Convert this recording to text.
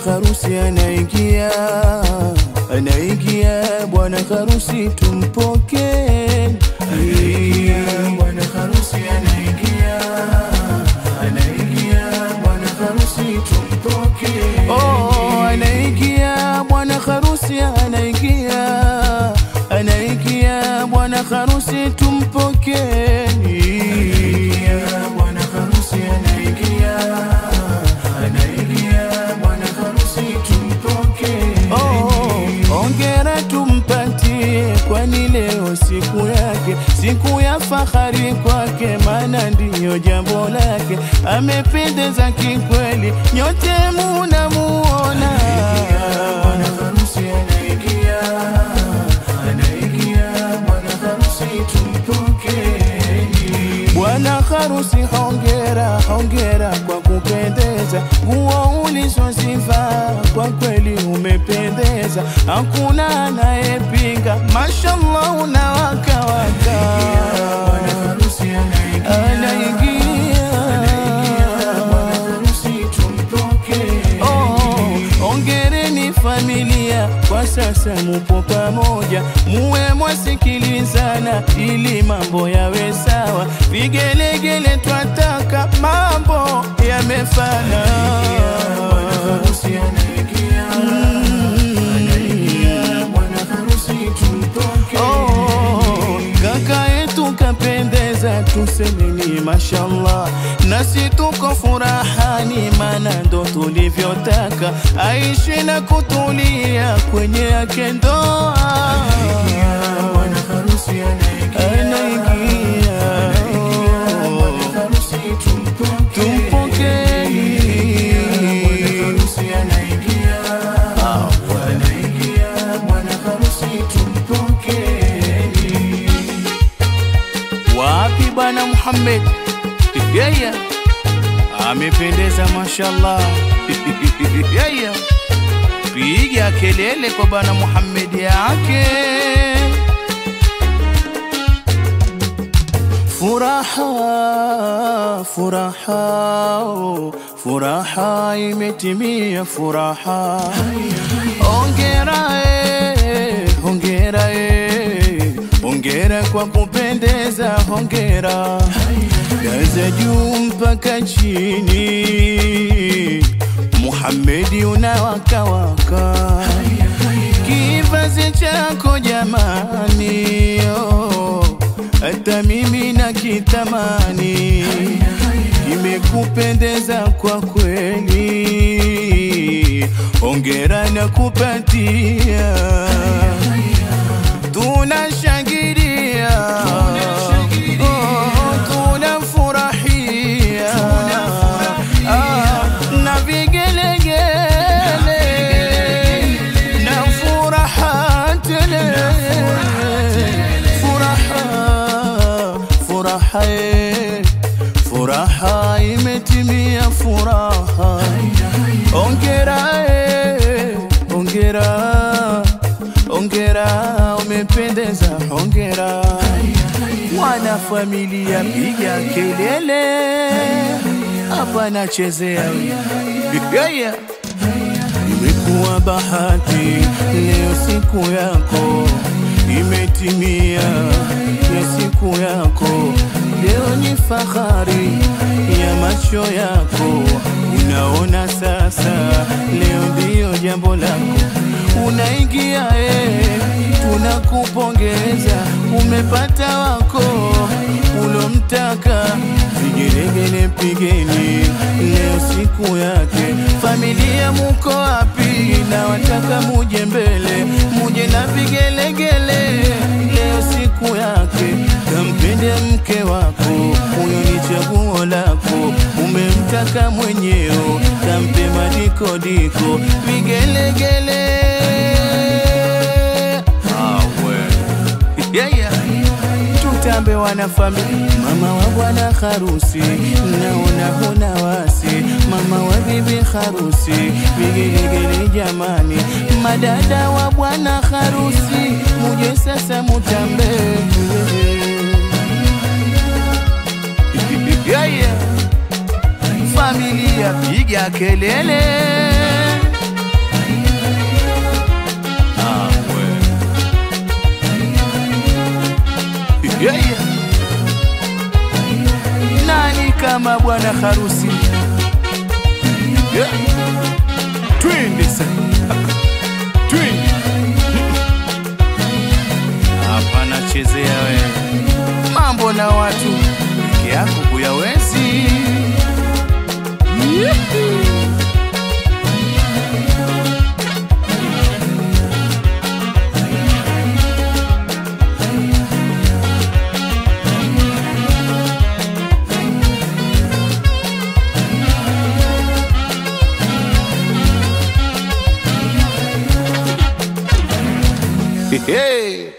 harusi anaingia, anaingia, bwana harusi tumpokee. Anaingia, bwana harusi anaingia, anaingia, bwana harusi tumpokee. Oh, anaingia, bwana harusi anaingia, anaingia, bwana harusi tumpokee. Anaingia, bwana harusi anaingia, anaingia, bwana harusi tumpokee. Oh, ongera tumpatie, kwani leo siku yake, siku ya fahari kwake, maana ndiyo jambo lake. Amependeza kikweli, nyote munamuona. Bwana harusi anaingia, anaingia, bwana harusi tumpokee. Bwana harusi hongera, hongera kwa kupendeza, nguo ulizozivaa kwa kweli umependeza, hakuna anayepinga, mashallah unawaka waka. Bwana harusi anaingia, bwana harusi tumpokee. Oh, hongereni familia, kwa sasa mupo pamoja, muwe mwasikilizana ili mambo yawe sawa. Vigelegele twataka, mambo yamefana. Bwana harusi anaingia, anaingia, bwana harusi tumpokee. Oh, kaka yetu kapendeza, tusemeni mashallah, nasi tuko furahani, maana ndo tulivyotaka, aishi na kutulia kwenye yake ndoa. Anaingia, bwana harusi anaingia, anaingia, bwana harusi tumpokee. Bwana harusi anaingia, anaingia, bwana harusi tumpokee. Wapi bwana Muhammad? Yeye amependeza mashallah. Yeye piga kelele kwa bwana Muhammad yake. Furaha, furaha, furaha imetimia, furaha. Hongera hongera hongera kwa kupendeza, hongera. Gaza juu mpaka chini, Muhammadi unawaka waka. Kivazi chako jamani, oh, hata mimi nakitamani, kimekupendeza kwa kweli, hongera na kupatia. Tunashangilia, tunafurahia, na vigelegele na furaha tele. Furaha, furaha imetimia, furaha. Hongera hongera hongera, umependeza, hongera. Mwana familia piga kelele, hapa nachezea. Imekuwa bahati leo, siku yako imetimia, ya siku yako leo ni fahari ya macho yako. Unaona sasa, leo ndio jambo lako, unaingia tunakupongeza, umepata wako ulomtaka. Vigelegele pigeni, leo siku yake. Familia muko wapi? Na wataka muje mbele, muje na vigelegele, leo siku yake. Kampende mke wako, huyo ni chaguo lako, umemtaka mwenyewe, kampe madikodiko, vigelegele. Tutambe wana familia, mama wa bwana harusi, naona huna wasi, mama wa bibi harusi, vigelegele jamani. Madada wa bwana harusi, muje sasa mutambe. Familia piga kelele, bwana harusi. Yeah. Twende sasa. Twende. Hapana chezea wewe. Mambo na watu peke yako kuyawezi. Hey.